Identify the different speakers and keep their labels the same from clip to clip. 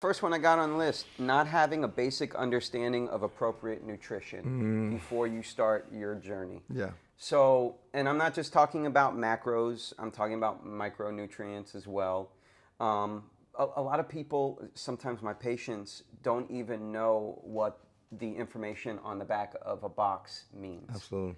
Speaker 1: First one I got on the list, not having a basic understanding of appropriate nutrition before you start your journey.
Speaker 2: Yeah.
Speaker 1: So, and I'm not just talking about macros, I'm talking about micronutrients as well. A lot of people, sometimes my patients, don't even know what the information on the back of a box means.
Speaker 2: Absolutely.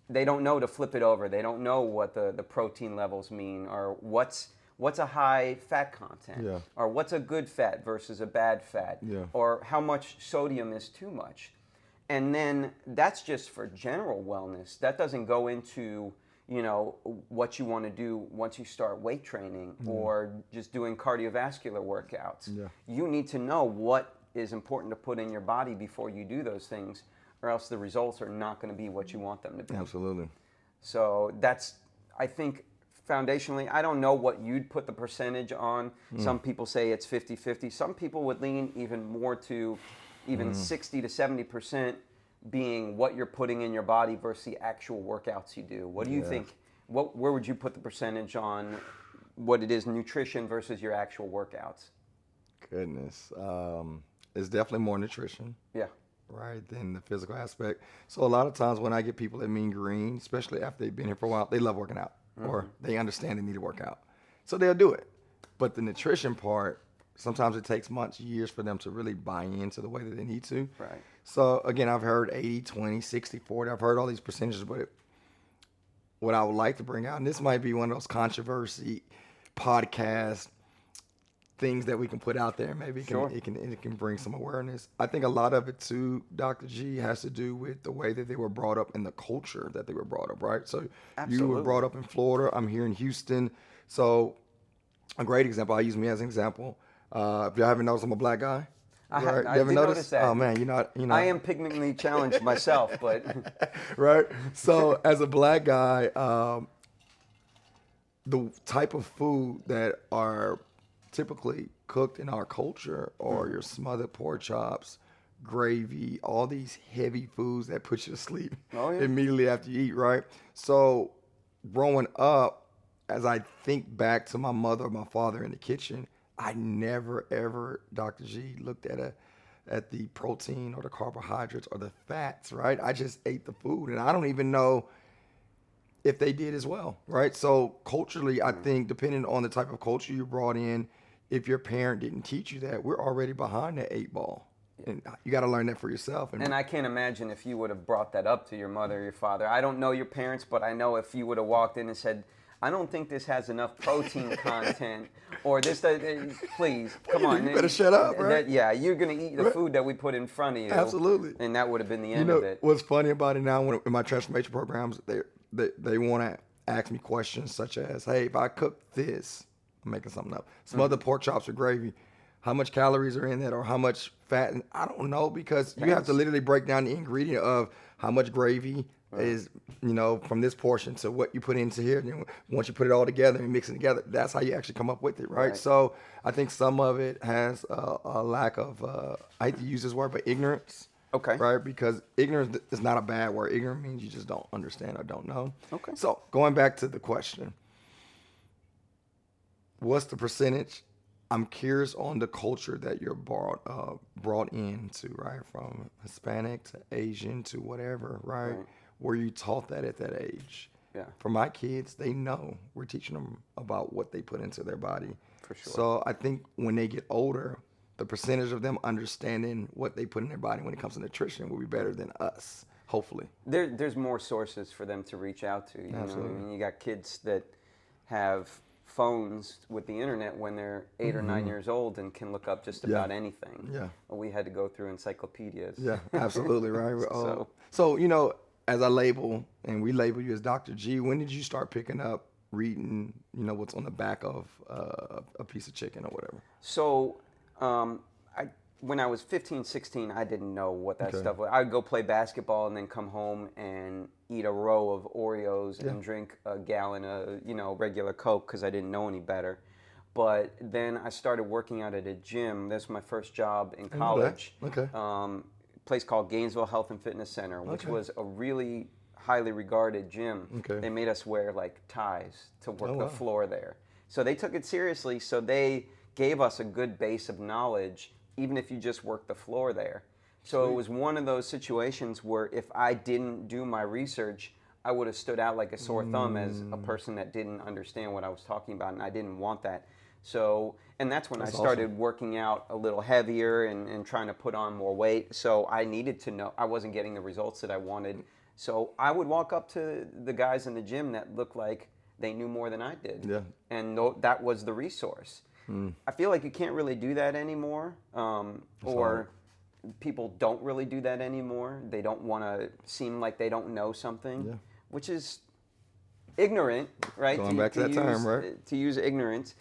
Speaker 1: They don't know to flip it over. They don't know what the protein levels mean, or what's a high fat content,
Speaker 2: Yeah.
Speaker 1: or what's a good fat versus a bad fat,
Speaker 2: Yeah.
Speaker 1: or how much sodium is too much. And then that's just for general wellness. That doesn't go into, what you want to do once you start weight training or just doing cardiovascular workouts.
Speaker 2: Yeah.
Speaker 1: You need to know what is important to put in your body before you do those things, or else the results are not going to be what you want them to be.
Speaker 2: Absolutely.
Speaker 1: So that's, I think, foundationally, I don't know what you'd put the percentage on. Some people say it's 50-50. Some people would lean even more to even 60 to 70% being what you're putting in your body versus the actual workouts you do. What do you think? Where would you put the percentage on what it is nutrition versus your actual workouts?
Speaker 2: Goodness. It's definitely more nutrition.
Speaker 1: Yeah.
Speaker 2: Right, than the physical aspect. So a lot of times when I get people that mean green, especially after they've been here for a while, they love working out or they understand they need to work out. So they'll do it. But the nutrition part, sometimes it takes months, years for them to really buy into the way that they need to.
Speaker 1: Right.
Speaker 2: So again, I've heard 80, 20, 60, 40. I've heard all these percentages, but what I would like to bring out, and this might be one of those controversy podcast things that we can put out there. Maybe it can bring some awareness. I think a lot of it too, Dr. G, has to do with the way that they were brought up and the culture that they were brought up, right? So
Speaker 1: Absolutely.
Speaker 2: You were brought up in Florida. I'm here in Houston. So a great example, I use me as an example. If you haven't noticed, I'm a black guy.
Speaker 1: I
Speaker 2: you ever
Speaker 1: notice that.
Speaker 2: Oh man,
Speaker 1: I am pigmentally challenged myself, but
Speaker 2: right. So as a black guy, the type of food that are typically cooked in our culture or your smothered pork chops, gravy, all these heavy foods that put you to sleep immediately after you eat, right? So growing up, as I think back to my mother or my father in the kitchen, I never ever, Dr. G, looked at the protein or the carbohydrates or the fats, right? I just ate the food, and I don't even know if they did as well, right? So culturally, I think depending on the type of culture you brought in, if your parent didn't teach you that, we're already behind that 8 ball. And you got to learn that for yourself.
Speaker 1: And I can't imagine if you would have brought that up to your mother or your father. I don't know your parents, but I know if you would have walked in and said, I don't think this has enough protein content, or this, please, come on.
Speaker 2: You better shut up, right?
Speaker 1: You're going to eat the food that we put in front of you.
Speaker 2: Absolutely.
Speaker 1: And that would have been the end of it.
Speaker 2: What's funny about it now, in my transformation programs, they want to ask me questions such as, hey, if I cook this, I'm making something up, some other pork chops or gravy, how much calories are in that or how much fat? And I don't know, because you have to literally break down the ingredient of how much gravy is, from this portion to what you put into here. And once you put it all together and mix it together, that's how you actually come up with it, right? So I think some of it has a lack of, I hate to use this word, but ignorance.
Speaker 1: Okay.
Speaker 2: Right? Because ignorance is not a bad word. Ignorant means you just don't understand or don't know.
Speaker 1: Okay.
Speaker 2: So going back to the question, what's the percentage? I'm curious on the culture that you're brought into, right? From Hispanic to Asian to whatever, right? Were you taught that at that age?
Speaker 1: Yeah.
Speaker 2: For my kids, they know we're teaching them about what they put into their body.
Speaker 1: For sure.
Speaker 2: So I think when they get older, the percentage of them understanding what they put in their body when it comes to nutrition will be better than us, hopefully.
Speaker 1: There's more sources for them to reach out to. You
Speaker 2: Absolutely.
Speaker 1: know? I mean, you got kids that have phones with the internet when they're 8 or 9 years old and can look up just about anything.
Speaker 2: Yeah.
Speaker 1: We had to go through encyclopedias.
Speaker 2: Yeah, absolutely, right? So, as I label, and we label you as Dr. G, when did you start picking up reading, what's on the back of a piece of chicken or whatever?
Speaker 1: So, when I was 15, 16, I didn't know what that stuff was. I'd go play basketball and then come home and eat a row of Oreos and drink a gallon of, regular Coke because I didn't know any better. But then I started working out at a gym. This was my first job in college.
Speaker 2: Okay.
Speaker 1: Place called Gainesville Health and Fitness Center, which was a really highly regarded gym.
Speaker 2: Okay.
Speaker 1: They made us wear like ties to work the floor there. So they took it seriously. So they gave us a good base of knowledge, even if you just worked the floor there. So it was one of those situations where if I didn't do my research, I would have stood out like a sore thumb as a person that didn't understand what I was talking about, and I didn't want that. So, and that's when I started working out a little heavier and trying to put on more weight. So I needed to know I wasn't getting the results that I wanted. So I would walk up to the guys in the gym that looked like they knew more than I did.
Speaker 2: Yeah.
Speaker 1: And that was the resource. I feel like you can't really do that anymore, or people don't really do that anymore. They don't want to seem like they don't know something, which is ignorant, right?
Speaker 2: Going back to that term, right?
Speaker 1: To use ignorance.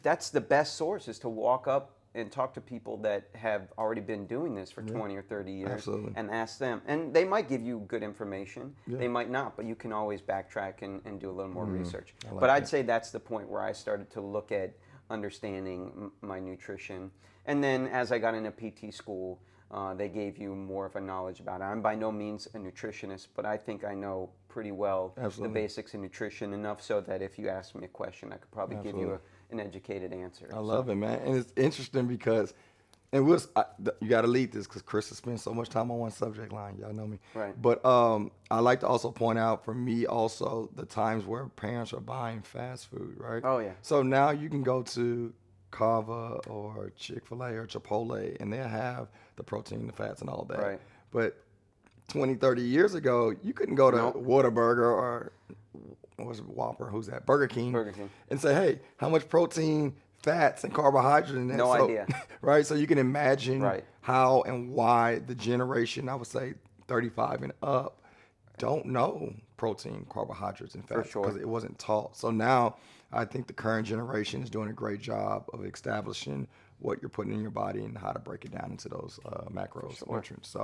Speaker 1: That's the best source, is to walk up and talk to people that have already been doing this for 20 or 30 years.
Speaker 2: Absolutely.
Speaker 1: And ask them. And they might give you good information. They might not, but you can always backtrack and do a little more research. But I'd say that's the point where I started to look at understanding my nutrition. And then as I got into PT school, they gave you more of a knowledge about it. I'm by no means a nutritionist, but I think I know pretty well the basics of nutrition, enough so that if you asked me a question, I could probably give you an educated answer.
Speaker 2: I love it, man. And it's interesting because, and you got to lead this because Chris has spent so much time on one subject line. Y'all know me.
Speaker 1: Right.
Speaker 2: But I like to also point out, for me also, the times where parents are buying fast food, right?
Speaker 1: Oh, yeah.
Speaker 2: So now you can go to Cava or Chick-fil-A or Chipotle, and they'll have the protein, the fats, and all that.
Speaker 1: Right.
Speaker 2: But 20, 30 years ago, you couldn't go to Whataburger or what's it, Whopper, who's that? Burger King. And say, hey, how much protein, fats, and carbohydrates in that?
Speaker 1: No idea.
Speaker 2: Right? So you can imagine how and why the generation, I would say 35 and up, don't know protein, carbohydrates, and fats because it wasn't taught. So now I think the current generation is doing a great job of establishing what you're putting in your body and how to break it down into those macros, nutrients. So